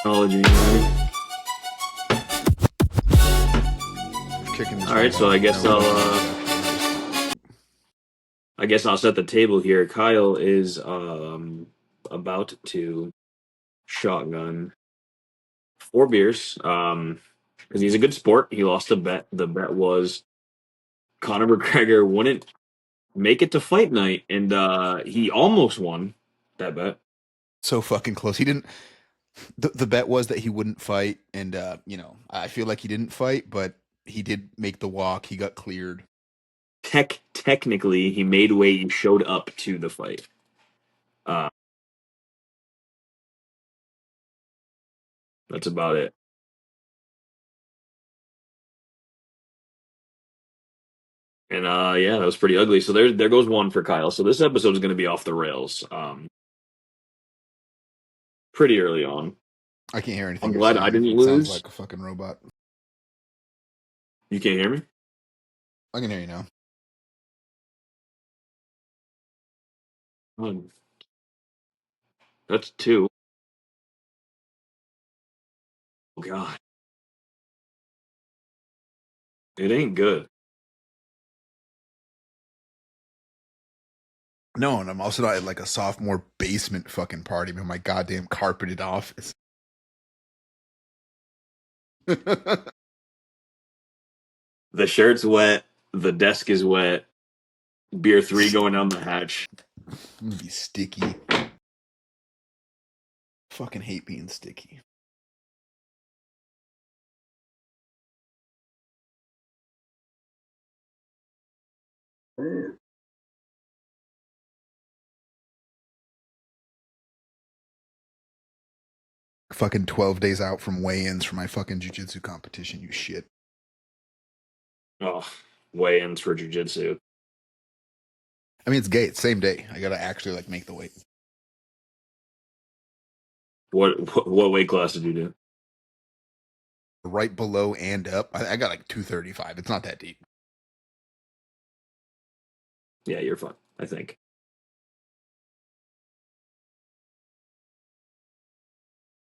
Technology, right? Kicking this All right, so robot. No, I guess I'll set the table here. Kyle is about to shotgun 4 beers. Because he's a good sport. He lost a bet. The bet was Conor McGregor wouldn't make it to fight night, and he almost won that bet. so fucking close. He didn't. The bet was that he wouldn't fight, and I feel like he didn't fight, but he did make the walk. He got cleared. Technically, he made weight. He showed up to the fight. Uh, that's about it. And yeah, that was pretty ugly. So there goes one for Kyle. So this episode is going to be off the rails. Pretty early on. I can't hear anything I'm you're glad I saying. didn't It sounds lose. like a fucking robot. You can't hear me? I can hear you now. Oh, that's two. Oh God, it ain't good. No, and I'm also not at like a sophomore basement fucking party in my goddamn carpeted office. The shirt's wet. The desk is wet. Beer three going down the hatch. I'm gonna be sticky. Fucking hate being sticky. Fucking 12 days out from weigh-ins for my fucking jiu-jitsu competition, you shit. Oh, weigh-ins for jujitsu. I mean, it's gay. It's same day. I gotta actually like make the weight. What weight class did you do? Right below and up. I got like 235. It's not that deep. Yeah, you're fine. I think.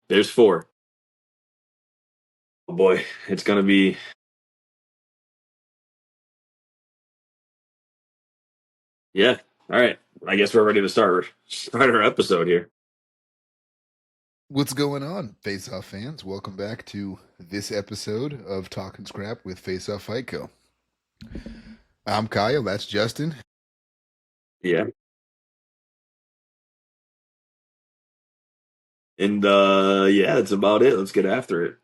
There's four. Oh boy, it's gonna be. Yeah. All right. I guess we're ready to start our episode here. What's going on, Face Off fans? Welcome back to this episode of Talking Scrap with Face Off Fight Co. I'm Kyle. That's Justin. Yeah. And yeah, that's about it. Let's get after it.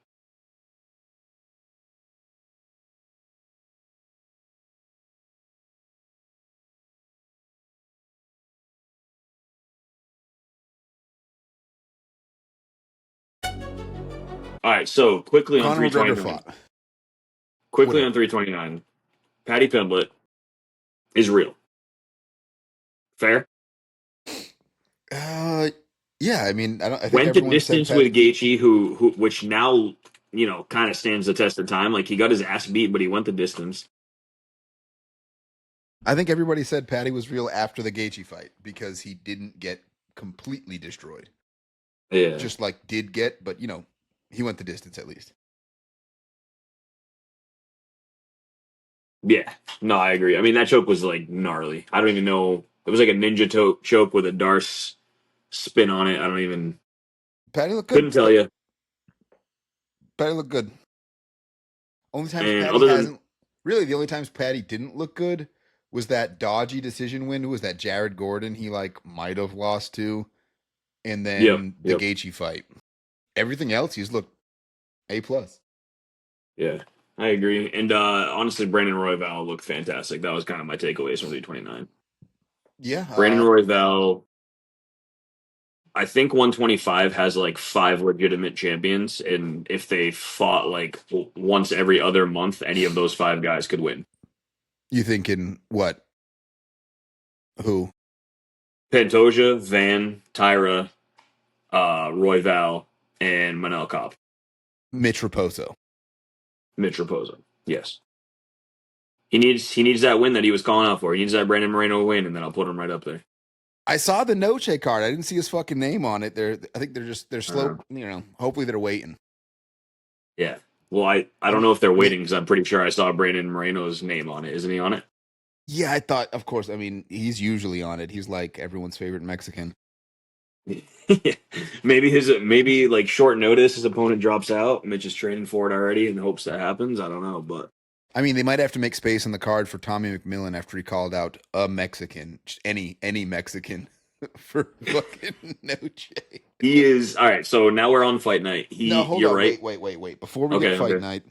All right, so quickly on Conor McGregor 329. fought. Quickly Whatever. on 329. Paddy Pimblett is real. Fair? Uh, yeah. I mean, I think Went the everyone said distance with Gaethje, who which now, kind of stands the test of time. Like he got his ass beat, but he went the distance. I think everybody said Patty was real after the Gaethje fight because he didn't get completely destroyed. Yeah. Just like did get, but he went the distance at least. Yeah. No, I agree. I mean, that choke was like gnarly. I don't even know. It was like a ninja choke with a Darce spin on it. I don't even Patty looked good. couldn't tell you. Patty looked good. Only times And Patty other than hasn't really the only times Patty didn't look good was that dodgy decision win. Was that Jared Gordon he like might have lost to, and yep, then the yep, Gaethje fight. Everything else he's looked A+. yeah, I agree. And honestly, Brandon Royval looked fantastic. That was kind of my takeaways from 329. Yeah, Brandon Royval, I think 125 has like 5 legitimate champions, and if they fought like once every other month, any of those 5 guys could win. you thinking what? Who? Pantoja, Van, Tyra, Royval, and Manel Kopp. Mitch Raposo. Mitch Raposo. Yes. He needs that win that he was calling out for. He needs that Brandon Moreno win, and then I'll put him right up there. I saw the Noche card. I didn't see his fucking name on it. I think they're slow. Uh, Hopefully they're waiting. yeah. Well, I don't I'm know if they're may, waiting because I'm pretty sure I saw Brandon Moreno's name on it. Isn't he on it? yeah, I thought, of course. I mean, he's usually on it. He's like everyone's favorite Mexican. Maybe like short notice his opponent drops out. Mitch is training for it already in hopes that happens. I don't know, but I mean, they might have to make space on the card for Tommy McMillan after he called out a Mexican, just any Mexican for fucking Noche. he is all right. So now we're on fight night. No, hold You're on, right. wait. Before we get Okay, fight okay. night,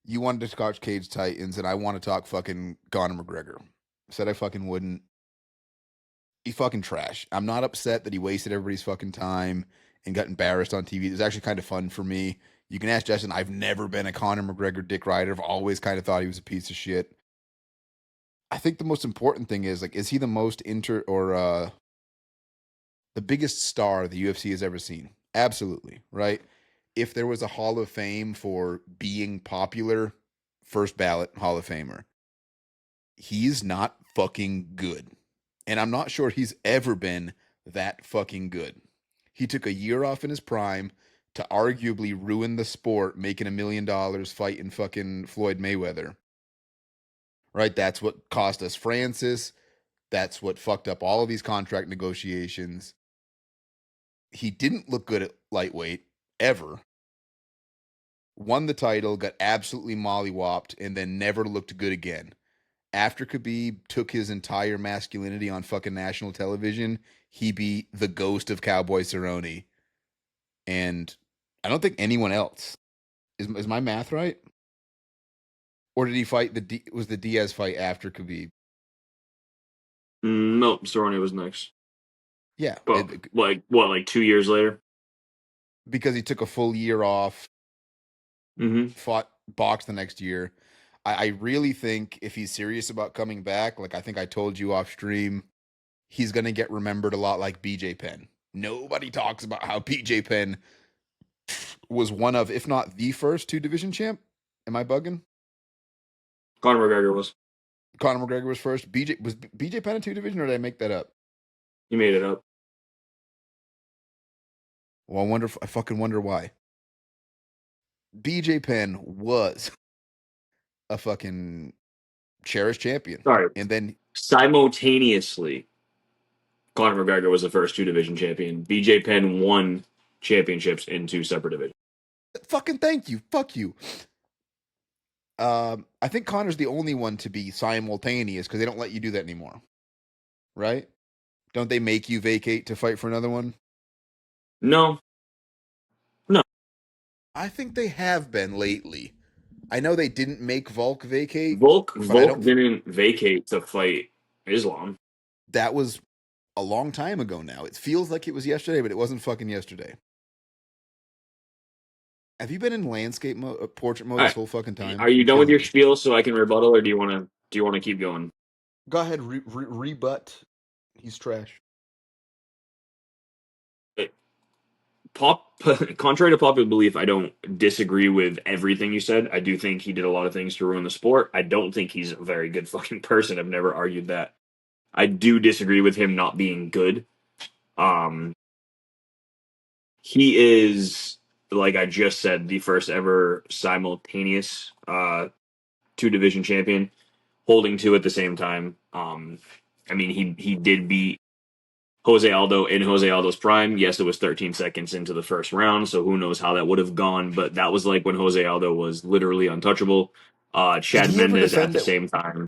you wanted to talk Cage Titans, and I want to talk fucking Conor McGregor. Said I fucking wouldn't. He's fucking trash. I'm not upset that he wasted everybody's fucking time and got embarrassed on TV. It was actually kind of fun for me. You can ask Justin. I've never been a Conor McGregor dick rider. I've always kind of thought he was a piece of shit. I think the most important thing is like, is he the most the biggest star the UFC has ever seen? Absolutely, right? If there was a Hall of Fame for being popular, first ballot Hall of Famer. He's not fucking good. And I'm not sure he's ever been that fucking good. He took a year off in his prime to arguably ruin the sport, making $1 million fighting fucking Floyd Mayweather. Right? That's what cost us Francis. That's what fucked up all of these contract negotiations. He didn't look good at lightweight ever. Won the title, got absolutely mollywopped, and then never looked good again. After Khabib took his entire masculinity on fucking national television, he beat the ghost of Cowboy Cerrone. And I don't think anyone else. Is my math right? Or did he fight was the Diaz fight after Khabib? No, Cerrone was next. Yeah, But like what, like 2 years later? because he took a full year off, Mm-hmm. fought box the next year. I really think if he's serious about coming back, like I think I told you off stream, he's gonna get remembered a lot like BJ Penn. Nobody talks about how BJ Penn was one of, if not the first two division champ. Am I bugging? Conor McGregor was. Conor McGregor was first. BJ Penn in two division, or did I make that up? You made it up. Well, I fucking wonder why. BJ Penn was a fucking cherished champion, Sorry. and then Simultaneously, Conor McGregor was the first two division champion. BJ Penn won championships in two separate divisions. fucking thank you, fuck you. I think Conor's the only one to be simultaneous because they don't let you do that anymore, right? Don't they make you vacate to fight for another one? No, no. I think they have been lately. I know they didn't make Volk vacate, but I Volk don't. didn't vacate to fight Islam. That was a long time ago now. It feels like it was yesterday, but it wasn't fucking yesterday. Have you been in landscape mode, portrait mode All this right. whole fucking time? Are you You're done with killing your me. spiel so I can rebuttal, or do you want to keep going? Go ahead, rebut. He's trash. Pop Contrary to popular belief, I don't disagree with everything you said. I do think he did a lot of things to ruin the sport. I don't think he's a very good fucking person. I've never argued that. I do disagree with him not being good. Um he is, like I just said, the first ever simultaneous two division champion, holding two at the same time. I mean he did beat Jose Aldo in Jose Aldo's prime. Yes, it was 13 seconds into the first round, so who knows how that would have gone, but that was like when Jose Aldo was literally untouchable. Did Chad he ever Mendez at defend the it? same time.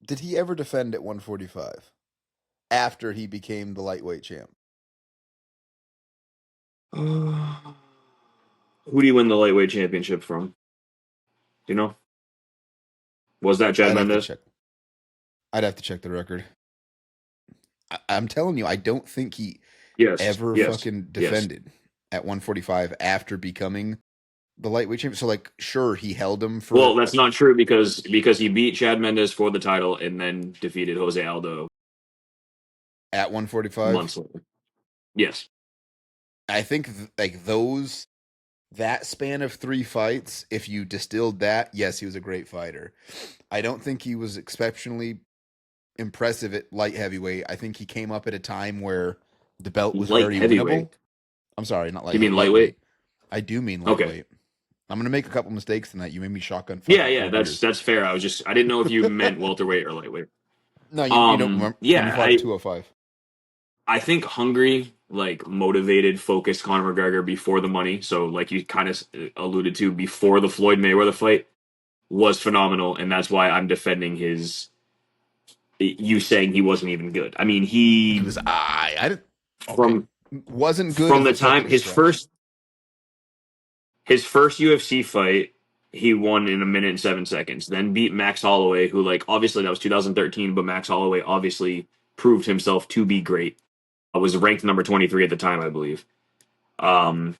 Did he ever defend at 145 after he became the lightweight champ? Who do you win the lightweight championship from? Do you know? Was that Chad I'd have to Mendez? check. I'd have to check the record. I'm telling you, I don't think he Yes, ever yes, fucking yes. defended at 145 after becoming the lightweight champion. So, like, sure, he held him Well, for that's not true because he beat Chad Mendez for the title and then defeated Jose Aldo at 145. months later. Yes. I think like that span of three fights, if you distilled that, yes, he was a great fighter. I don't think he was exceptionally impressive at light heavyweight. I think he came up at a time where the belt was Light very winnable. heavyweight. I'm sorry, not You mean lightweight? lightweight. I do mean Okay. lightweight. I'm gonna make a couple mistakes tonight. You made me shotgun Yeah, fucking yeah, 4 beers. that's fair. I didn't know if you meant welterweight or lightweight. No, you know when he Yeah, fought at 205. I think hungry, like motivated, focused Conor McGregor before the money. So like you kind of alluded to before the Floyd Mayweather fight was phenomenal, and that's why I'm defending his you saying he wasn't even good. I mean, He he was I didn't okay. from Wasn't good from is the such time a stretch. his first UFC fight, he won in a minute and 7 seconds. Then beat Max Holloway, who like obviously that was 2013, but Max Holloway obviously proved himself to be great. I was ranked number 23 at the time, I believe. Um,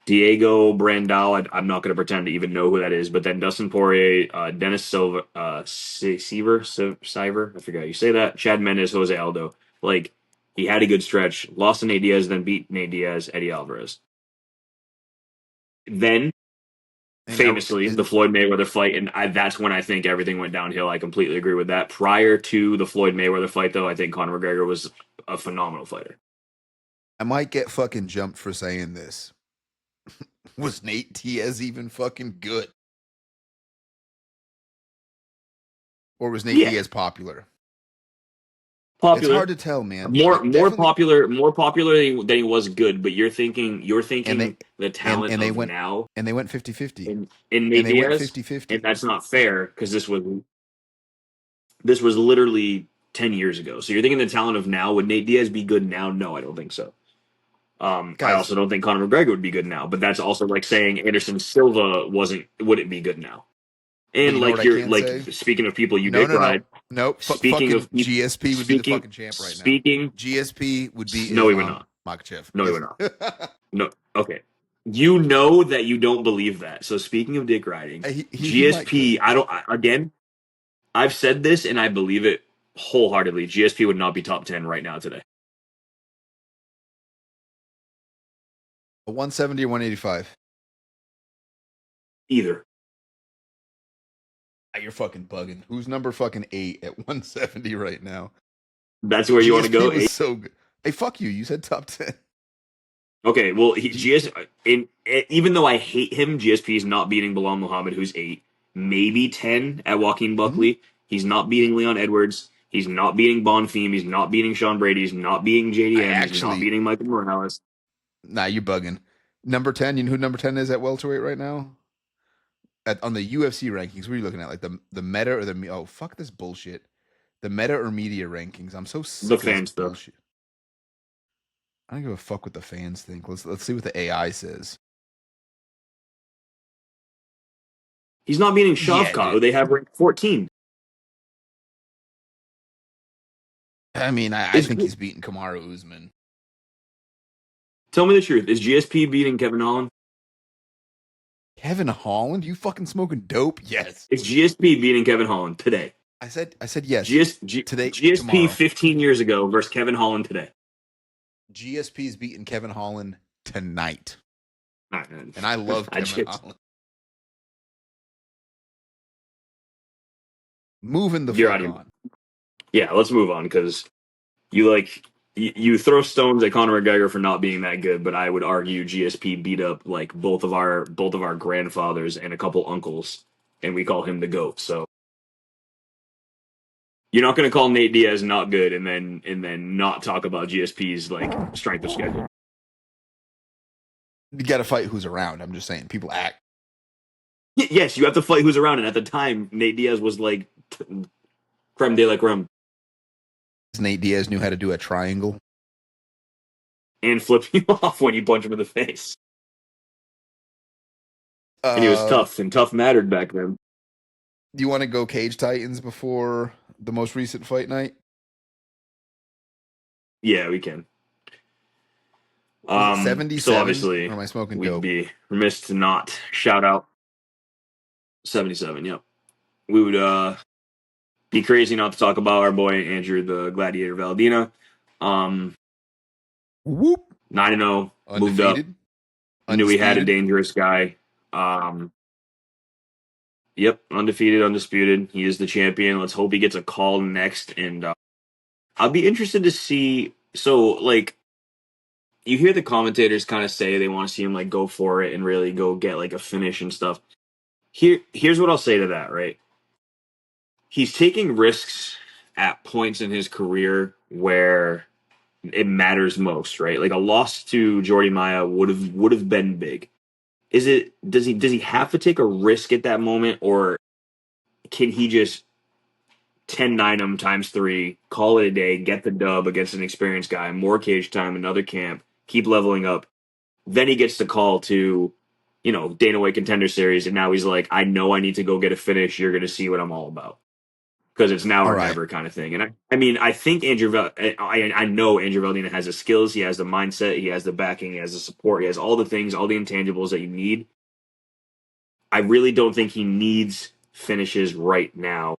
Diego Brandao, I'm not going to pretend to even know who that is, but then Dustin Poirier, Dennis Silva, Siver, I forget how you say that, Chad Mendes, Jose Aldo. Like, he had a good stretch, lost to Nate Diaz, then beat Nate Diaz, Eddie Alvarez. Then, And now famously, the Floyd Mayweather fight, and that's when I think everything went downhill. I completely agree with that. Prior to the Floyd Mayweather fight, though, I think Conor McGregor was a phenomenal fighter. I might get fucking jumped for saying this. Was Nate Diaz even fucking good? Or was Nate Yeah, Diaz popular? It's popular. hard to tell, man. More Definitely. popular, than he was good. But you're And they thinking the and talent and they of went now and they went 50-50. in And Nate they went Diaz, 50-50. and that's not fair because this was literally 10 years ago. So you're thinking the talent of now. Would Nate Diaz be good now? No, I don't think so. I Guys, also don't think Conor McGregor would be good now. But that's also like saying Anderson Silva wouldn't be good now. but And you know what like I you're can like say? speaking of people you No, dick no, no. ride. No, Speaking fucking of people, GSP would be the fucking champ right now. speaking. GSP would beat No, he would Islam not. Makhachev. No, he Yes. would not. No. Okay. You know that you don't believe that. So speaking of dick riding, He might could. GSP, again, I've said this and I believe it wholeheartedly. GSP would not be top 10 right now today. A 170 or 185. Either. You're fucking bugging. Who's number fucking 8 at 170 right now? That's where you want to GSP go. was so good. Hey, fuck you. You said top 10. Okay, well, G- even though I hate him, GSP is not beating Bilal Muhammad, who's 8, maybe 10 at Joaquin hmm? Buckley. He's not beating Leon Edwards. He's not beating Bonfim. He's not beating Sean Brady. He's not beating I JDM. He's not actually, beating Michael Morales. nah, you're bugging. Number 10, you know who number 10 is at welterweight right now? On the UFC rankings, what are you looking at? Like the meta or the oh fuck this bullshit. The meta or media rankings. I'm so The sick of this fan stuff. bullshit. I don't give a fuck what the fans think. Let's see what the AI says. He's not beating Yeah, Shavkat, who dude. they have ranked 14. I mean, I Is think he's beating Kamaru Usman. Tell me the truth. Is GSP beating Kevin Holland? Kevin Holland, you fucking smoking dope? Yes. Is GSP beating Kevin Holland today? I said yes. GSP Tomorrow. 15 years ago versus Kevin Holland today. GSP's beating Kevin Holland tonight. I, And I love I Kevin just, Holland. Moving the you're out fuck of your, on. yeah, let's move on because you like you throw stones at Conor McGregor for not being that good, but I would argue GSP beat up like both of our grandfathers and a couple uncles, and we call him the GOAT. So you're not going to call Nate Diaz not good and then not talk about GSP's like strength of schedule. You got to fight who's around. I'm just saying. People act. Yes, you have to fight who's around, and at the time, Nate Diaz was like creme de la creme Nate Diaz knew how to do a triangle. and flip you off when you punch him in the face. And he was Um, tough, and tough mattered back then. do you want to go Cage Titans before the most recent fight night? Yeah, we can. Was it So 77 or obviously, am I smoking we'd dope? be remiss to not shout out 77. Yep, we would be crazy not to talk about our boy Andrew the Gladiator Valdina. Um, Whoop. 9-0, moved up. Undefeated. Knew we had a Undisputed. dangerous guy. Um, Yep, undefeated, undisputed. He is the champion. Let's hope he gets a call next. And I'll be interested to see. So, like, you hear the commentators kind of say they want to see him like go for it and really go get like a finish and stuff. Here's what I'll say to that. Right, he's taking risks at points in his career where it matters most. Right, like a loss to Jordy Maya would have been big. Is it does he have to take a risk at that moment, or can he just 10-9 him times three, call it a day, get the dub against an experienced guy, more cage time, another camp, keep leveling up? Then he gets the call to, Dana White Contender Series, and now he's like, I know I need to go get a finish. You're going to see what I'm all about because it's now All or right. never kind of thing. And I mean, I think I know Andrew Valdina has the skills, he has the mindset, he has the backing, he has the support, he has all the things, all the intangibles that you need. I really don't think he needs finishes right now,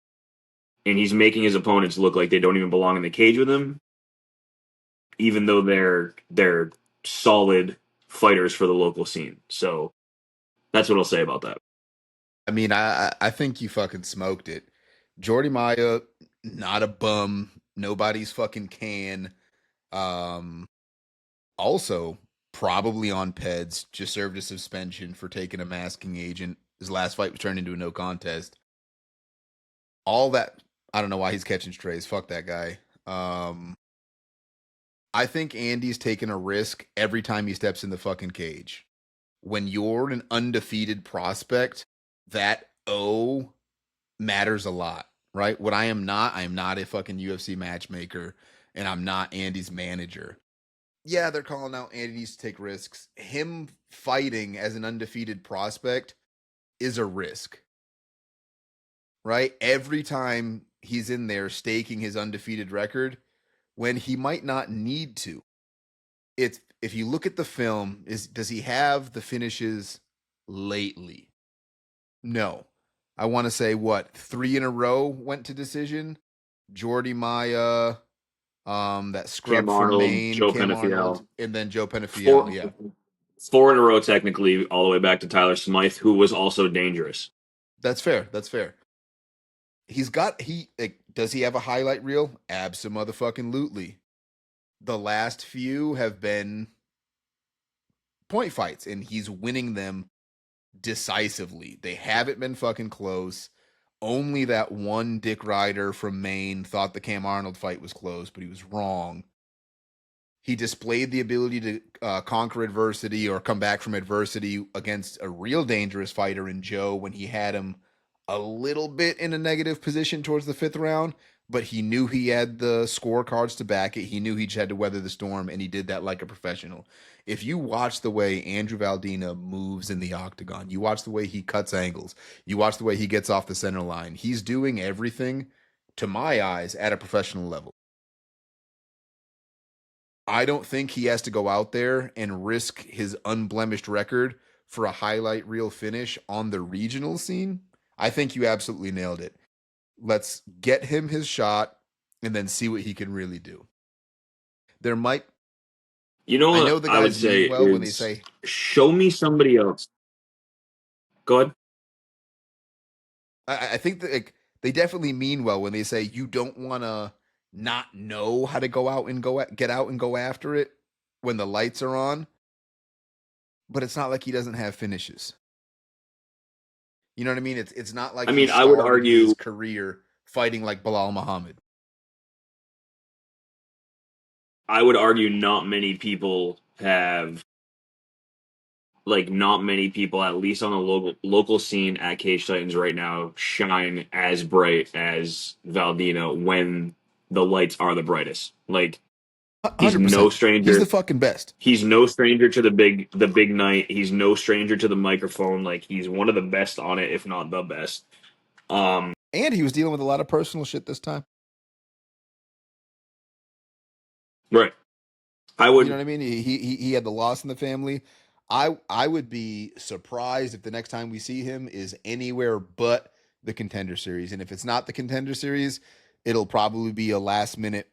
and he's making his opponents look like they don't even belong in the cage with him, even though they're solid fighters for the local scene. So that's what I'll say about that. I mean, I think you fucking smoked it. Jordy Maya, not a bum. Nobody's fucking can. Um, Also, probably on PEDs, just served a suspension for taking a masking agent. His last fight was turned into a no contest. All that, I don't know why he's catching strays. Fuck that guy. Um, I think Andy's taking a risk every time he steps in the fucking cage. When you're an undefeated prospect, that O matters a lot, right? What I am not a fucking UFC matchmaker, and I'm not Andy's manager. Yeah, they're calling out Andy needs to take risks. Him fighting as an undefeated prospect is a risk, right? Every time he's in there staking his undefeated record when he might not need to. It's if you look at the film, is does he have the finishes lately? No. I want to say what, three in a row went to decision. Jordy Maya, that Cam scrub from Arnold, Maine, Joe Kim Arnold, Penafiel, and then Joe Penafiel. four Yeah, four in a row technically, all the way back to Tyler Smythe, who was also dangerous. that's fair. That's fair. He like, does he have a highlight reel? Abso-motherfucking-lutely. The last few have been point fights, and he's winning them decisively. They haven't been fucking close. Only that one Dick Ryder from Maine thought the Cam Arnold fight was close, but he was wrong. He displayed the ability to conquer adversity or come back from adversity against a real dangerous fighter in Joe when he had him a little bit in a negative position towards the fifth round, but he knew he had the scorecards to back it. He knew he just had to weather the storm, and he did that like a professional. If you watch the way Andrew Valdina moves in the octagon, you watch the way he cuts angles, you watch the way he gets off the center line, he's doing everything, to my eyes, at a professional level. I don't think he has to go out there and risk his unblemished record for a highlight reel finish on the regional scene. I think you absolutely nailed it. Let's get him his shot and then see what he can really do. There might, You know I what know the I would guys say mean well when they is say, show me somebody else. Go ahead. I think that like, they definitely mean well when they say you don't want to not know how to go out and get out and go after it when the lights are on, but it's not like he doesn't have finishes. You know what I mean? It's not like I he mean, I would started his argue career fighting like Bilal Muhammad. not many people have, like, not many people, at least on the local scene at Cage Titans right now, shine as bright as Valdino when the lights are the brightest. Like, he's no 100%. He's the stranger. fucking best. He's no stranger to the big night. He's no stranger to the microphone. Like, he's one of the best on it, if not the best. And he was dealing with a lot of personal shit this time. Right. I You know would what I mean? He had the loss in the family. I would be surprised if the next time we see him is anywhere but the contender series. And if it's not the contender series, it'll probably be a last minute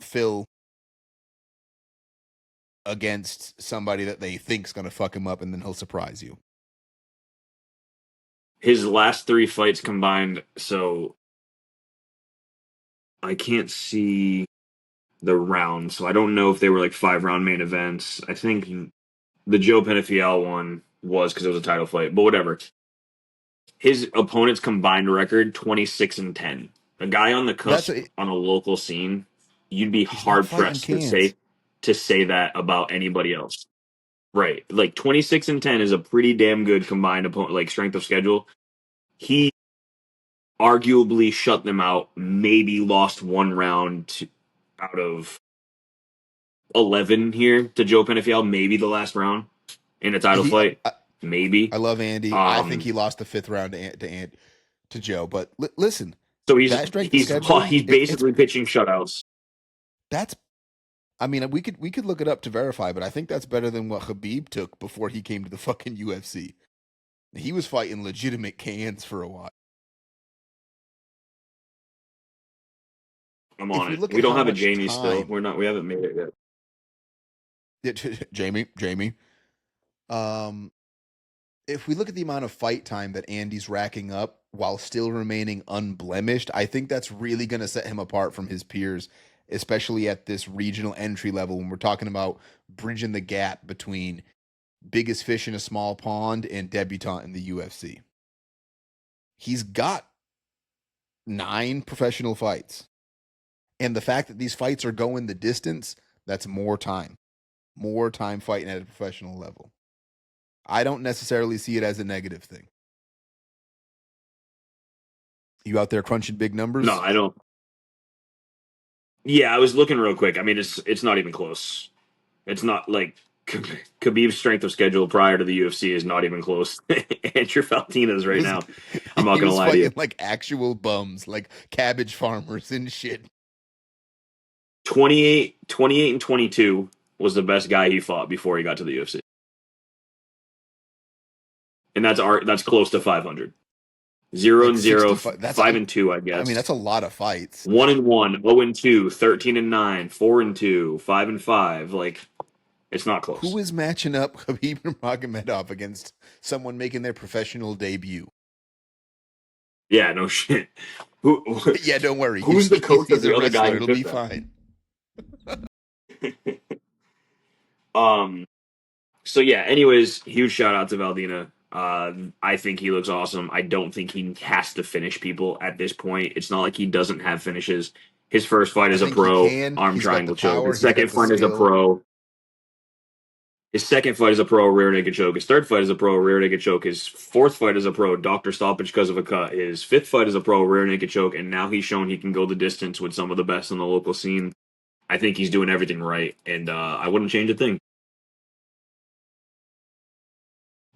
fill against somebody that they think's gonna fuck him up, and then he'll surprise you. his last three fights combined. So I can't see the round, so I don't know if they were like 5 round main events. I think the Joe Penafiel one was because it was a title fight, but whatever. His opponent's combined record 26-10. A guy on the That's cusp on a local scene, you'd be he's not hard fighting pressed to cans. say that about anybody else. Right. Like 26-10 is a pretty damn good combined opponent like strength of schedule. He arguably shut them out, maybe lost one round out of 11 here to Joe Penafiel, maybe the last round in a title He, fight. Maybe. I love Andy. I think Um he lost the fifth round to Joe. But listen, so that strength of schedule, he's it's basically pitching shutouts. that's. I mean, we could look it up to verify, but I think that's better than what Khabib took before he came to the fucking UFC. He was fighting legitimate cans for a while. I'm If on we it. look We at don't how have a much Jamie still. time, We haven't made it Jamie, um, if we look at the amount of fight time that Andy's racking up while still remaining unblemished, I think that's really going to set him apart from his peers, especially at this regional entry level when we're talking about bridging the gap between biggest fish in a small pond and debutant in the UFC. He's got 9 professional fights. And the fact that these fights are going the distance, that's more time fighting at a professional level. I don't necessarily see it as a negative thing. You out there crunching big yet. No, numbers? I don't. Yeah, I was looking real quick. I mean, it's not even close. It's not like Khabib's strength of schedule prior to the UFC is not even close. Andrew Faltina's right Was now. I'm not he gonna was lie to fighting you. like actual bums, like cabbage farmers and shit. 28 and 22 was the best guy he fought before he got to the UFC, and that's close to 500. Zero Like and zero, 65. That's 5 and 2, I I mean, guess. that's a lot of fights. 1 and 1, 0 and 2, 13 and 9, 4 and 2, 5 and 5. Like it's not Who close. is matching up Khabib Nurmagomedov against someone making their professional debut? Yeah, no shit. Who Yeah, don't worry. who's the coach of He's a the other guy wrestler. who It'll took be that? fine. um. So yeah. Anyways, huge shout out to Valdina. I think he looks awesome. I don't think he has to finish people at this point. It's not like he doesn't have finishes. His first fight I is a think he pro can. arm He's got the triangle choke. power. His He's second got the fight is a skill. pro. His second fight is a pro rear naked choke. His third fight is a pro rear naked choke. His fourth fight is a pro doctor stoppage because of a cut. His fifth fight is a pro rear naked choke, and now he's shown he can go the distance with some of the best in the local scene. I think he's doing everything right, and I wouldn't change a thing.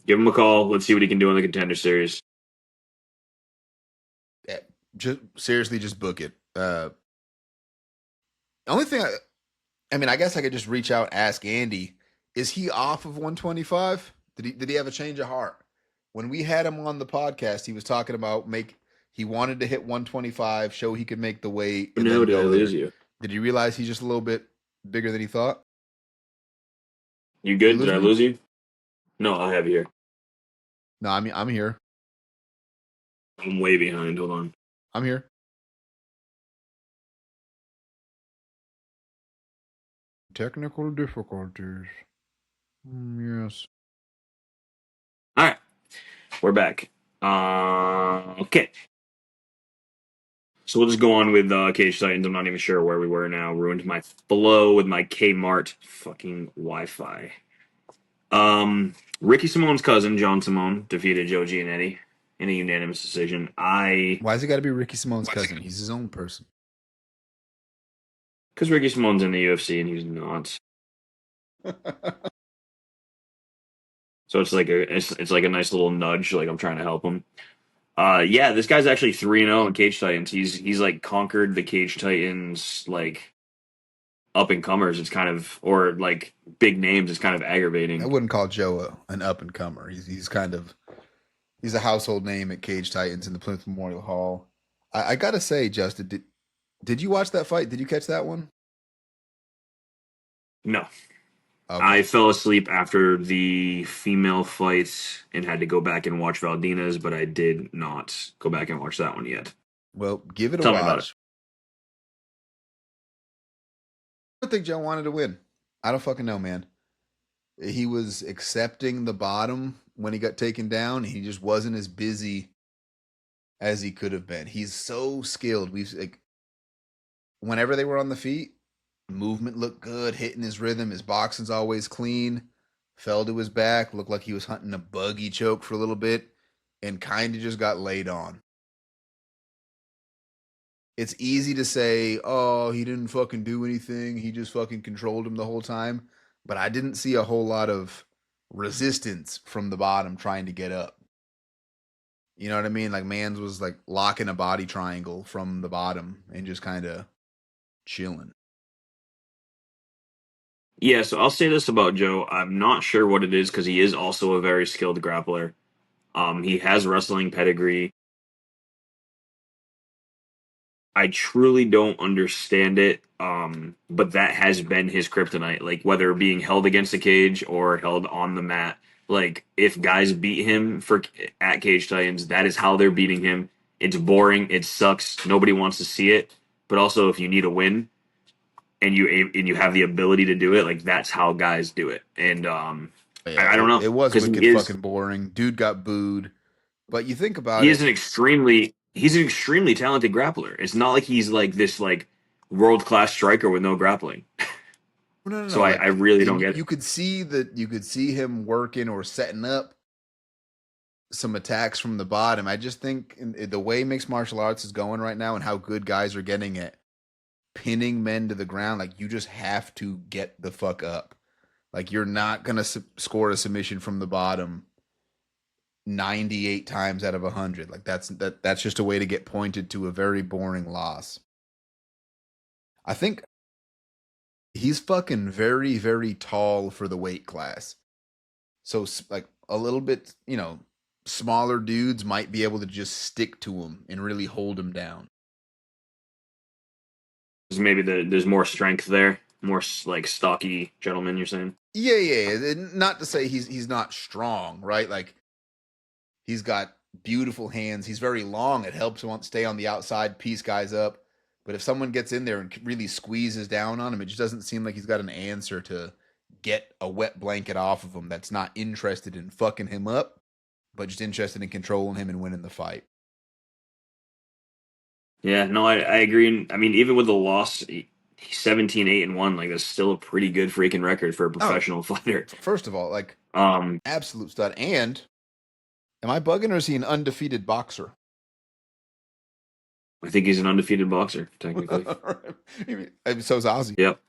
Give him a call. Let's see what he can do in the contender series. Yeah, just seriously, just book it. Only thing I mean, I guess I could just reach out, ask Andy. Is he off of 125? Did he have a change of heart? When we had him on the podcast, he was talking about he wanted to hit 125, show he could make the weight, and No, then did I go lose there. you? Did he realize he's just a little bit bigger than he thought? You Did you good? Did lose I me? lose you? No, I have you here. No, I mean I'm here. I'm way behind. Hold on. I'm here. Technical difficulties. Yes. All right, we're back. Okay. So we'll just go on with Cage Titans. I'm not even sure where we were now. Ruined my flow with my Kmart fucking Wi-Fi. Ricky Simone's cousin, John Simone, defeated Joe Giannetti in a unanimous decision. Why's it got to be Ricky Simone's cousin? He's his own person. Because Ricky Simone's in the UFC and he's not. So it's like a nice little nudge. Like I'm trying to help him. Yeah, this guy's actually 3-0 in Cage Titans. He's like conquered the Cage Titans like up and comers. It's kind of or like big names. It's kind of I aggravating. wouldn't call Joe an up and comer. He's a household name at Cage Titans in the Plymouth Memorial Hall. I gotta say, Justin, did you watch that fight? Did you catch that one? No, I Okay. fell asleep after the female fight and had to go back and watch Valdina's, but I did not go back and watch that one yet. Well, give it a Tell me about it. watch. I don't think Joe wanted to win. I don't fucking know, man. He was accepting the bottom when he got taken down. He just wasn't as busy as he could have been. He's so skilled. We've like whenever they were on the feet, movement looked good, hitting his rhythm. His boxing's always clean. Fell to his back, looked like he was hunting a buggy choke for a little bit, and kind of just got laid on. It's easy to say, oh, he didn't fucking do anything. He just fucking controlled him the whole time. But I didn't see a whole lot of resistance from the bottom trying to get up. You know what I mean? Like Mans was like locking a body triangle from the bottom and just kind of chilling. Yeah, so I'll say this about Joe. I'm not sure what it is because he is also a very skilled grappler. He has wrestling pedigree. I truly don't understand it. But that has been his kryptonite. Like whether being held against the cage or held on the mat. Like if guys beat him for at Cage Titans, that is how they're beating him. It's boring. It sucks. Nobody wants to see it. But also, if you need a win and you have the ability to do it, like that's how guys do it. And Yeah, I don't know it was because wicked fucking boring. Dude got booed. But you think about he is it. an extremely talented grappler. It's not like he's like this like world class striker with no grappling. No, no, So no. I Like, really don't and get you it. could see that you could see him working or setting up some attacks from the bottom. I just think the way mixed martial arts is going right now and how good guys are getting at pinning men to the ground, like you just have to get the fuck up. Like you're not gonna score a submission from the bottom 98 times out of 100. Like that's just a way to get pointed to a very boring loss. I think he's fucking very very tall for the weight class. So like a little bit, smaller dudes might be able to just stick to him and really hold him down. Maybe there's more strength there, more like stocky gentlemen. You're saying? Yeah, yeah, yeah. Not to say he's not strong, right? Like he's got beautiful hands. He's very long. It helps him stay on the outside, piece guys up. But if someone gets in there and really squeezes down on him, it just doesn't seem like he's got an answer to get a wet blanket off of him that's not interested in fucking him up, but just interested in controlling him and winning the fight. Yeah, no, I agree. I mean, even with the loss, 17-8-1, like that's still a pretty good freaking record for a Oh, professional fighter. first of all, like Um, absolute stud. And am I bugging or is he an undefeated boxer? I think he's an undefeated boxer, technically. So's Ozzy. Yep,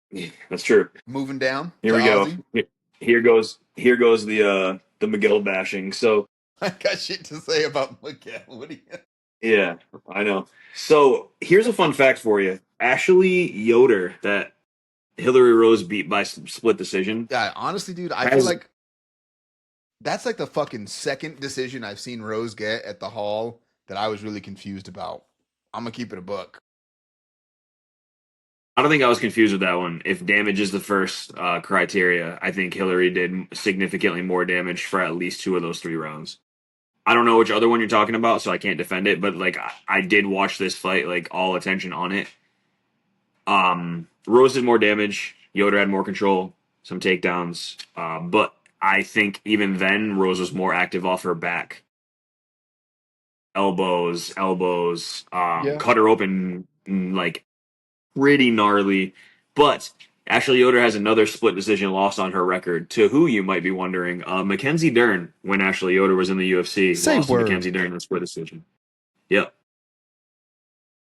yeah, that's true. Moving down Here to we go. Ozzy. Here goes the Miguel bashing. So I got shit to say about Miguel. What do you? yeah, I know. So here's a fun fact for you. Ashley Yoder, that Hillary Rose beat by split decision, Yeah, honestly, dude, I feel has like that's like the fucking second decision I've seen Rose get at the Hall that I was really confused about. I'm gonna keep it a book. I don't think I was confused with that one. If damage is the first criteria, I think Hillary did significantly more damage for at least two of those 3 rounds. I don't know which other one you're talking about, so I can't defend it. But like, I did watch this fight, like all attention on it. Rose did more damage. Yoder had more control, some takedowns. But I think even then, Rose was more active off her back, elbows, Yeah. cut her open like pretty gnarly. But Ashley Yoder has another split decision loss on her record. To who you might be wondering, Mackenzie Dern, when Ashley Yoder was in the UFC, Say lost to word. Mackenzie Dern in a split decision. Yep.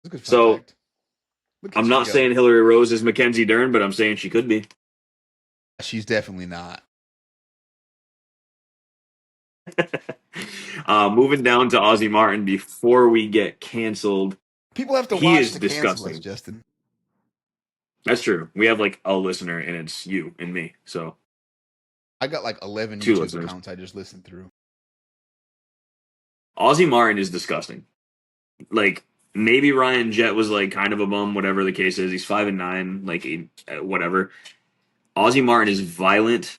That's a good fun So fact. Look I'm at you not go. saying Hillary Rose is Mackenzie Dern, but I'm saying she could be. She's definitely not. Moving down to Ozzy Martin before we get canceled. People have to He watch is to cancel us, disgusting. Justin. That's true. We have like a listener, and it's you and me. So I got like 11 two YouTube listeners. accounts I just listened through. Ozzy Martin is disgusting. Like maybe Ryan Jett was like kind of a bum, whatever the case is. He's 5-9, like whatever. Ozzy Martin is violent,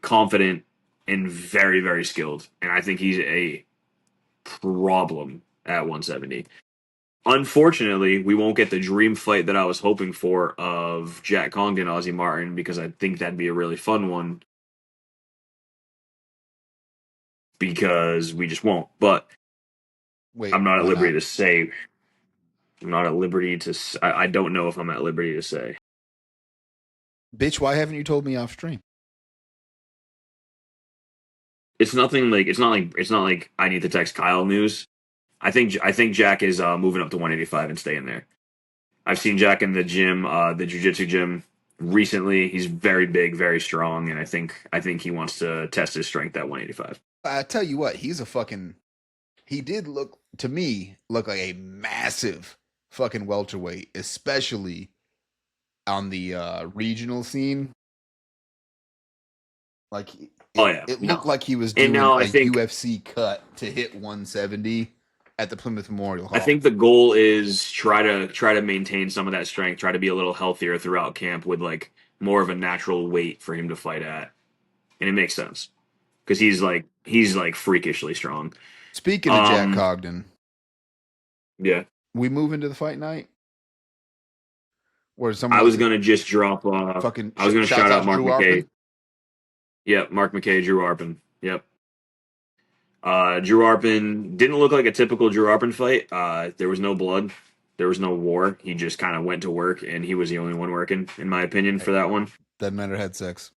confident, and very, very skilled. And I think he's a problem at 170. Unfortunately, we won't get the dream fight that I was hoping for of Jack Congdon, Ozzy Martin, because I think that'd be a really fun one. Because we just won't. But Wait, I'm not at why liberty not? to say. I'm not at liberty to. I don't know if I'm at liberty to say. Bitch, why haven't you told me off stream? It's nothing like it's not like I need to text Kyle news. I think Jack is moving up to 185 and staying there. I've seen Jack in the gym, the jiu-jitsu gym recently. He's very big, very strong, and I think he wants to test his strength at 185. I tell you what, he's a fucking. He did look to me look like a massive fucking welterweight, especially on the regional scene. Like Oh it, yeah, it looked no. like he was And doing now a I think UFC cut to hit 170 at the Plymouth Memorial I Hall. think the goal is try to maintain some of that strength, try to be a little healthier throughout camp with like more of a natural weight for him to fight at, and it makes sense because he's like freakishly strong. Speaking of Jack Um, Cogden, yeah, we move into the fight night where someone I wants was to gonna just drop. fucking I was gonna shouts shout out out to Mark Drew Arpin. McKay. Yep, Mark McKay, Drew Arpin. Yep. Drew Arpin didn't look like a typical Drew Arpin fight. There was no blood. There was no war. He just kind of went to work, and he was the only one working, in my opinion, Hey, for that one. doesn't matter, had sex.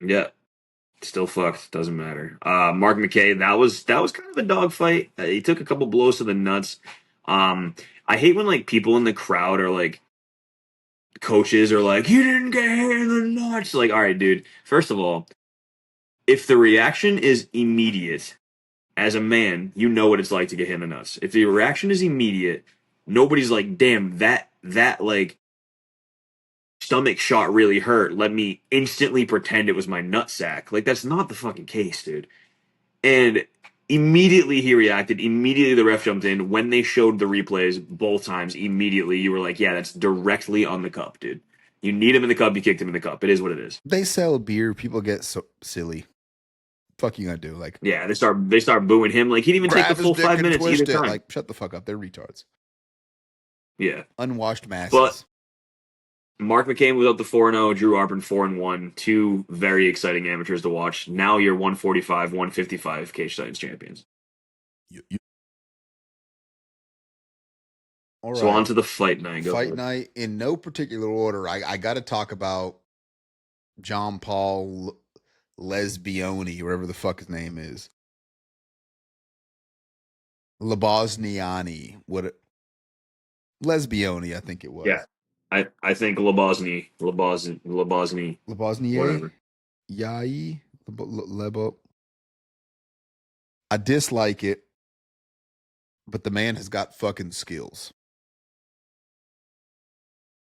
Yeah, still fucked. Doesn't matter. Mark McKay, that was kind of a dog fight. He took a couple blows to the nuts. Um, I hate when like people in the crowd are like coaches are like, "You didn't get hit in the nuts." Like, all right, dude. First of all, if the reaction is immediate, as a man, you know what it's like to get hit in the nuts. If the reaction is immediate, nobody's like, "Damn, that like stomach shot really hurt. Let me instantly pretend it was my nutsack." Like that's not the fucking case, dude. And immediately he reacted. Immediately the ref jumped in. When they showed the replays both times, immediately you were like, "Yeah, that's directly on the cup, dude. You need him in the cup. You kicked him in the cup. It is what it is." They sell beer, people get so silly. Fuck you gonna do? Like Yeah, they start booing him. Like he didn't even take the grab his full dick five and minutes either twist it. time. Like shut the fuck up. They're retards. Yeah, Unwashed but masses. Mark McCain was up to 4-0, Drew Arpin 4-1. Two very exciting amateurs to watch. Now you're 145, 155 Cage Titans champions. All So on right. to the fight night. Go Fight ahead. night in no particular order. I got to talk about John Paul Lesbioni, whatever the fuck his name is. Labosniani. What Lesbioni, I think it Yeah, was. I think Labosny, Labosnier? whatever. Yai? Lebo. I dislike it, but the man has got fucking skills.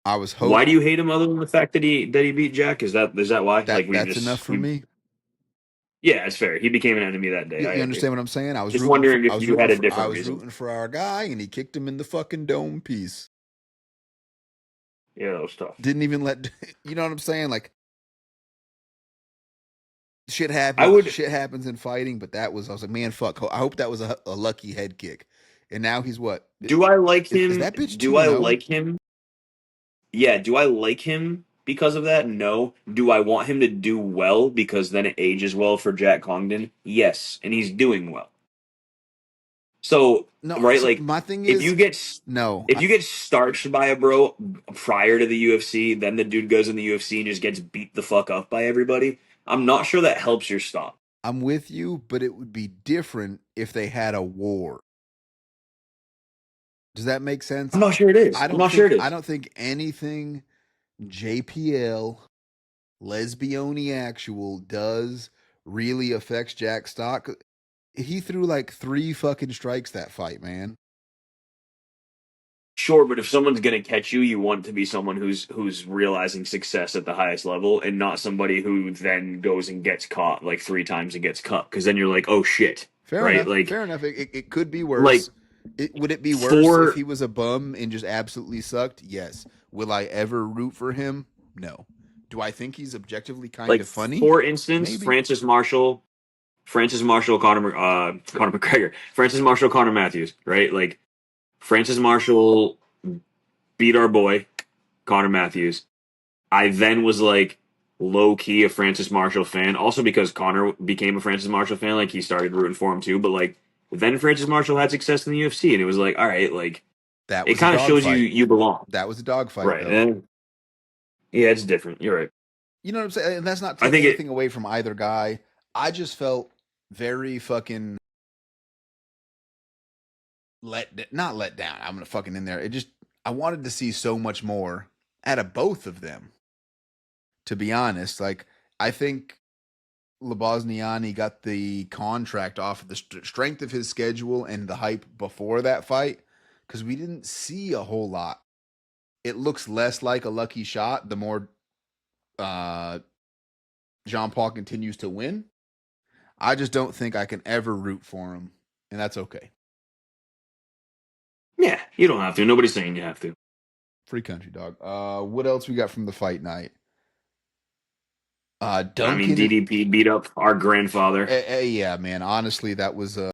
I was Why hope do you hate him other than the fact that he beat Jack? Is that why? Like we that's enough just for me. yeah, it's fair. He became an enemy that day. I You agree. understand what I'm saying? Just wondering I if was you had rooting a for I different was reason. rooting for our guy, and he kicked him in the fucking dome piece. Yeah, that was tough. Didn't even let you know what I'm saying? Like I would. shit happens in fighting, but I was like, man, fuck. I hope that was a lucky head kick. And now he's what? Do I like Is him? that bitch Do 2 I and 0? like him? Yeah, do I like him because of that? No. Do I want him to do well because then it ages well for Jack Congdon? Yes, and he's doing well. So, No, right, so like my thing if is you get no. if you get starched by a bro prior to the UFC, then the dude goes in the UFC and just gets beat the fuck up by everybody. I'm not sure that helps your stock. I'm with you, but it would be different if they had a war. Does that make I'm sense? not sure it is. I'm not sure it I is. don't think anything JPL Lesbioni actual does really affects Jack stock. He threw like 3 fucking strikes that fight, man. Sure, but if someone's gonna catch you, you want to be someone who's realizing success at the highest level, and not somebody who then goes and gets caught like three times and gets cut. Because then you're like, oh shit, Fair right? enough. Like, Fair enough. It could be like worse. Would it be worse if for he was a bum and just absolutely sucked? Yes. Will I ever root for him? No. Do I think he's objectively kind Like of funny? for instance, Maybe. Francis Marshall, Conor McGregor, Francis Marshall, Conor Matthews, right? Like Francis Marshall beat our boy Conor Matthews. I then was like low key a Francis Marshall fan, also because Conor became a Francis Marshall fan. Like he started rooting for him too. But like then Francis Marshall had success in the UFC, and it was like, all right, like That it was a kind of shows you dogfight. you belong, That was a dogfight, right? though. And yeah, it's different. You're right. You know what I'm saying? And that's not I taking think it. anything away from either guy. I just felt very fucking not let down. I'm gonna fucking in there. It just I wanted to see so much more out of both of them. To be honest, like I think Lebosniani got the contract off of the strength of his schedule and the hype before that fight because we didn't see a whole lot. It looks less like a lucky shot the more uh, Jean Paul continues to win. I just don't think I can ever root for him, and that's okay. Yeah, you don't have to. Nobody's saying you have to. Free country, dog. What else we got from the fight night? I mean, Duncan. DDP beat up our grandfather. Yeah, man. Honestly, that was a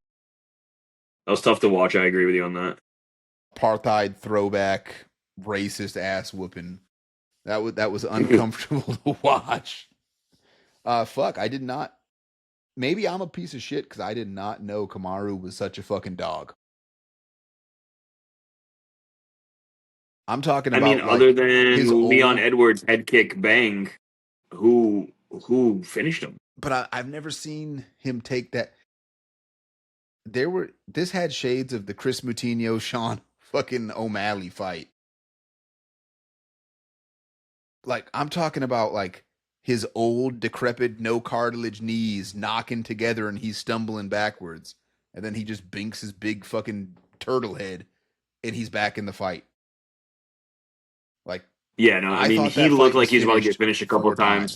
That was tough to watch. I agree with you on that. apartheid throwback, racist ass whooping. That was uncomfortable to watch. Fuck, I did not. Maybe I'm a piece of shit because I did not know Kamaru was such a fucking dog. I'm talking I mean, about other like than his Leon old, Edwards head kick bang, who finished him? but I've never seen him take that. This had shades of the Chris Moutinho Sean fucking O'Malley fight. Like I'm talking about like his old decrepit no cartilage knees knocking together and he's stumbling backwards and then he just binks his big fucking turtle head and he's back in the fight. Like Yeah, no, I I mean, thought he that looked fight like was he was about to get finished finished a couple four of times. times.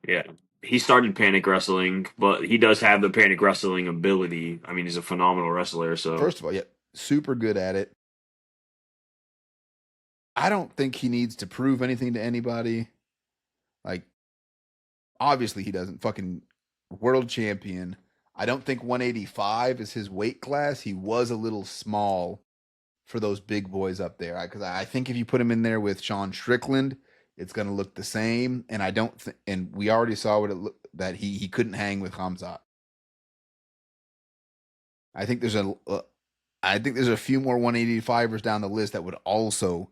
Yeah, he started panic wrestling, but he does have the panic wrestling ability. I mean, he's a phenomenal wrestler. So First of all, yeah, super good at it. I don't think he needs to prove anything to anybody. Like obviously he doesn't. Fucking world champion. I don't think 185 is his weight class. He was a little small for those big boys up there. Because I think if you put him in there with Sean Strickland, it's going to look the same. And I don't think, and we already saw what it looked that he couldn't hang with Hamzat. I think there's I think there's a few more 185ers down the list that would also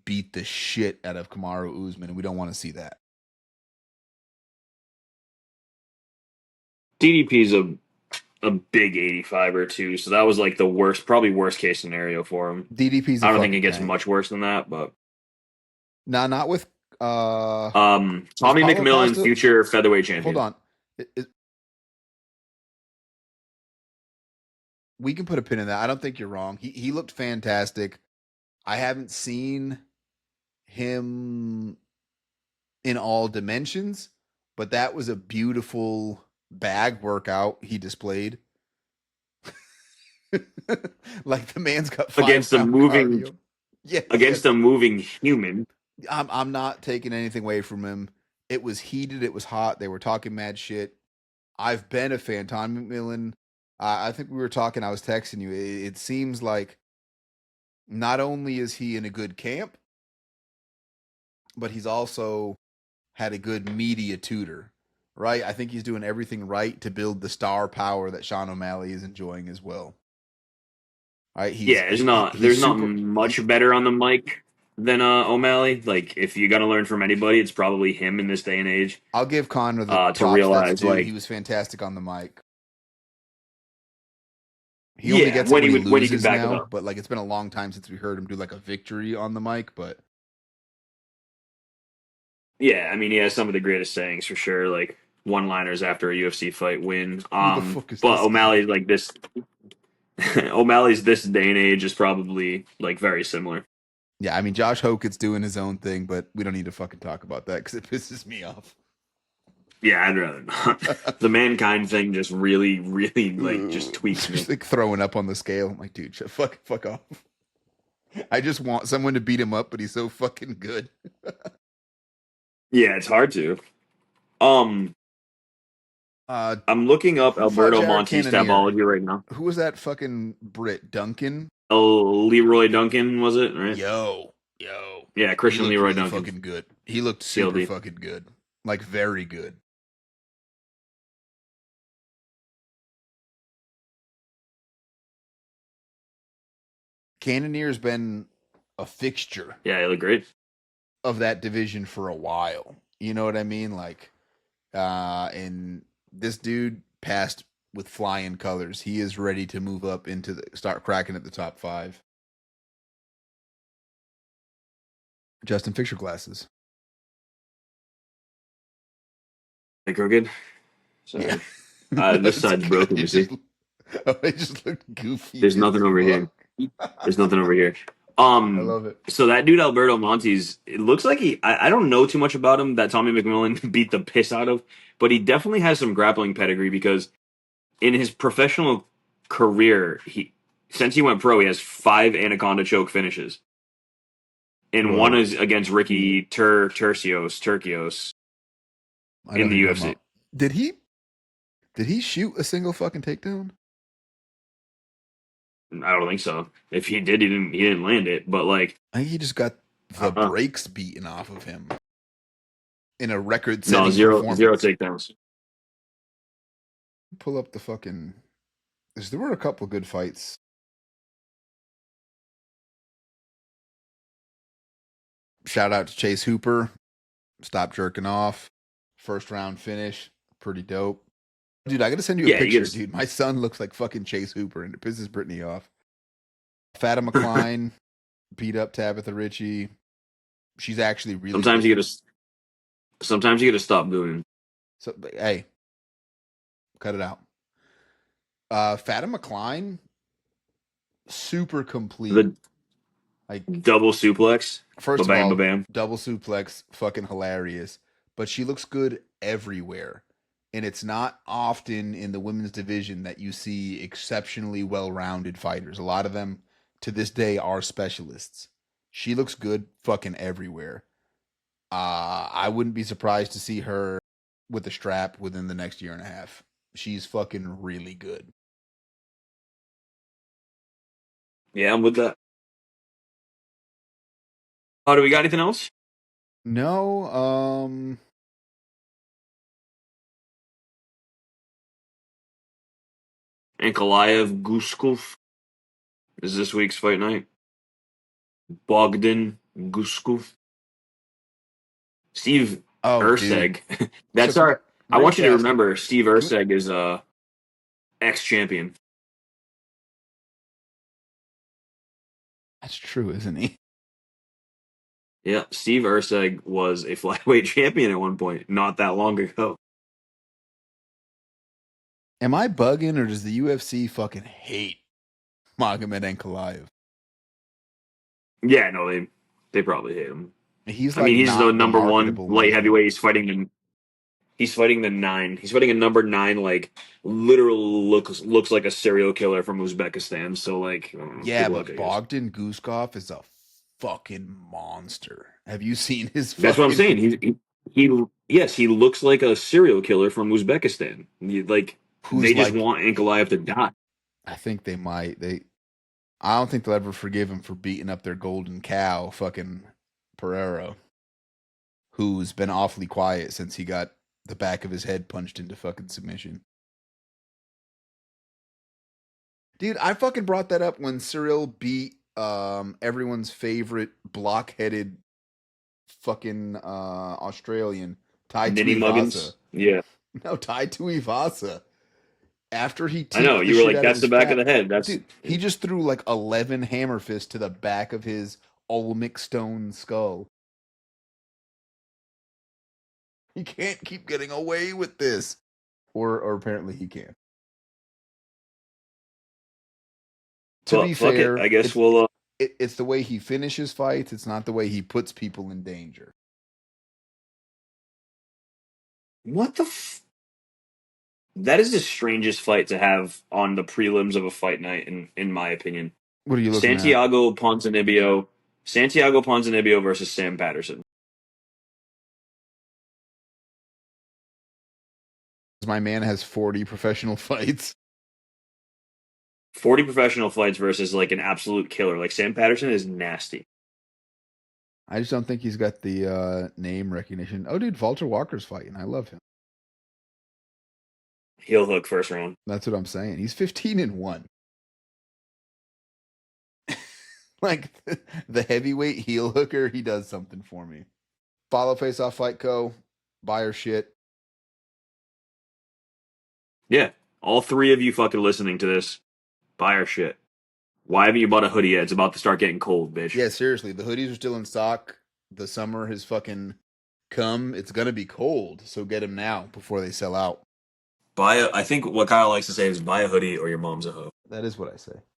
beat the shit out of Kamaru Usman, and we don't want to see that. DDP's a big 85 or two. So that was like the worst, probably worst case scenario for him. DDP's a I don't think it fucking gets tank. much worse than that, but Nah, not with is Tommy Paulo McMillan, Costa. future featherweight Hold champion. on. We can put a pin in that. I don't think you're wrong. He looked fantastic. I haven't seen him in all dimensions, but that was a beautiful bag workout he displayed. Like the man's got five against a pound moving cardio. Yes, against yes. a moving human. I'm not taking anything away from him. It was heated. It was hot. They were talking mad shit. I've been a fan. Tom McMillan. I think we were talking. I was texting you. It seems like not only is he in a good camp, but he's also had a good media tutor. Right. I think he's doing everything right to build the star power that Sean O'Malley is enjoying as well. Right. Yeah, He's there's not super. much better on the mic than O'Malley. Like if you got to learn from anybody, it's probably him in this day and age. I'll give Connor the To props that's realize due. He like was fantastic on the mic. He only yeah, gets it when he when he could loses back it now, up. but like it's been a long time since we heard him do like a victory on the mic. But Yeah, I mean he has some of the greatest sayings for sure. Like one liners after a UFC fight win. who the fuck is But this guy? O'Malley's like this. O'Malley's this day and age is probably like very similar. Yeah, I mean Josh Hokett's doing his own thing, but we don't need to fucking talk about that because it pisses me off. Yeah, I'd rather not. The mankind thing just really, really like just tweaks Just me. like throwing up on the scale. I'm like, dude, fuck off. I just want someone to beat him up, but he's so fucking good. Yeah, it's hard to. Um, Uh, I'm looking up who fought Alberto Jared Monti's Cannonier? tabology right now. Who was that fucking Brit? Duncan? Leroy Duncan was it, right? Yo. Yeah, He Christian looked Leroy really Duncan, fucking good. He looked super CLD. fucking good. Like, very good. Cannonier's been a fixture Yeah, he looked great. of that division for a while. You know what I mean? Like, and this dude passed with flying colors. He is ready to move up into the start cracking at the top five. Justin Fisher glasses. Hey, crooked. Yeah. Sorry. This That's side's good. broken. You see, It just looked goofy there's as nothing over here. fuck. There's nothing over here. I love it. So that dude Alberto Montes, it looks like I don't know too much about him that Tommy McMillan beat the piss out of, but he definitely has some grappling pedigree because in his professional career, he since he went pro, he has 5 anaconda choke finishes. And one Whoa. is against Ricky Turcios I know in who the you're talking UFC. about. Did he did he shoot a single fucking takedown? I don't think so. If he did, he didn't land it. But like, I think he just got the uh, brakes beaten off of him in a record no, setting zero performance. takedowns. Pull up the fucking. There were a couple good fights. Shout out to Chase Hooper. Stop jerking off. First round finish. Pretty dope. Dude, I gotta send you a Yeah, you picture, get dude. My son looks like fucking Chase Hooper and it pisses Brittany off. Fatima Klein beat up Tabitha Ritchie. She's actually really sometimes good. sometimes you get to stop doing So hey, cut it out. Fatima Klein, super complete. the Like, double suplex. Ba first of bam, ba all, bam. double suplex, fucking hilarious. But she looks good everywhere. And it's not often in the women's division that you see exceptionally well rounded fighters. A lot of them to this day are specialists. She looks good fucking everywhere. I wouldn't be surprised to see her with a strap within the next year and a half. She's fucking really good. Yeah, I'm with that. Oh, do we got anything else? No, Ankalaev Guskov is this week's fight night. Bogdan Guskov. Steve oh, dude. Urseg. So That's our. I want Rich you to asked me, remember Steve can we, Urseg is a ex champion. that's true, isn't he? Yeah, Steve Urseg was a flyweight champion at one point, not that long ago. Am I bugging or does the UFC fucking hate Magomed Ankalaev? Yeah, no, they probably hate him. He's I mean, like he's the not the number one marketable light lightweight. heavyweight. He's fighting the 9. He's fighting a number 9, like literally looks like a serial killer from Uzbekistan. So like, Yeah, good luck, but I guess. Bogdan Guskov is a fucking monster. Have you seen his That's what I'm fucking saying. Yes, he looks like a serial killer from Uzbekistan. Like who's they just like want Ankalaev to die. I think they might. I don't think they'll ever forgive him for beating up their golden cow, fucking Pereira, who's been awfully quiet since he got the back of his head punched into fucking submission. Dude, I fucking brought that up when Cyril beat everyone's favorite blockheaded fucking Australian, Tai Nitty Tuivasa. Muggins. Yeah, No, Tai Tuivasa. After he I know. teaked the You were shit like, out of that's his the back of fat the head. That's dude, he just threw like 11 hammer fists to the back of his Olmec stone skull. He can't keep getting away with this. Or apparently he can. To be but fuck it. fair, I guess we'll. it's the way he finishes fights. It's not the way he puts people in danger. What the? That is the strangest fight to have on the prelims of a fight night, in my opinion. What are you looking at? Santiago Ponzinibbio, Santiago Ponzinibbio versus Sam Patterson. My man has 40 professional fights. 40 professional fights versus like an absolute killer. Like Sam Patterson is nasty. I just don't think he's got the name recognition. Oh, dude, Walter Walker's fighting. I love him. Heel hook first round. That's what I'm saying. He's 15-1. Like the heavyweight heel hooker, he does something for me. Follow Face Off Fight Co. Buy our shit. Yeah. All three of you fucking listening to this, buy our shit. Why haven't you bought a hoodie yet? It's about to start getting cold, bitch. Yeah, seriously, the hoodies are still in stock. The summer has fucking come. It's gonna be cold, so get them now before they sell out. I think what Kyle likes to say is buy a hoodie or your mom's a hoe. That is what I say.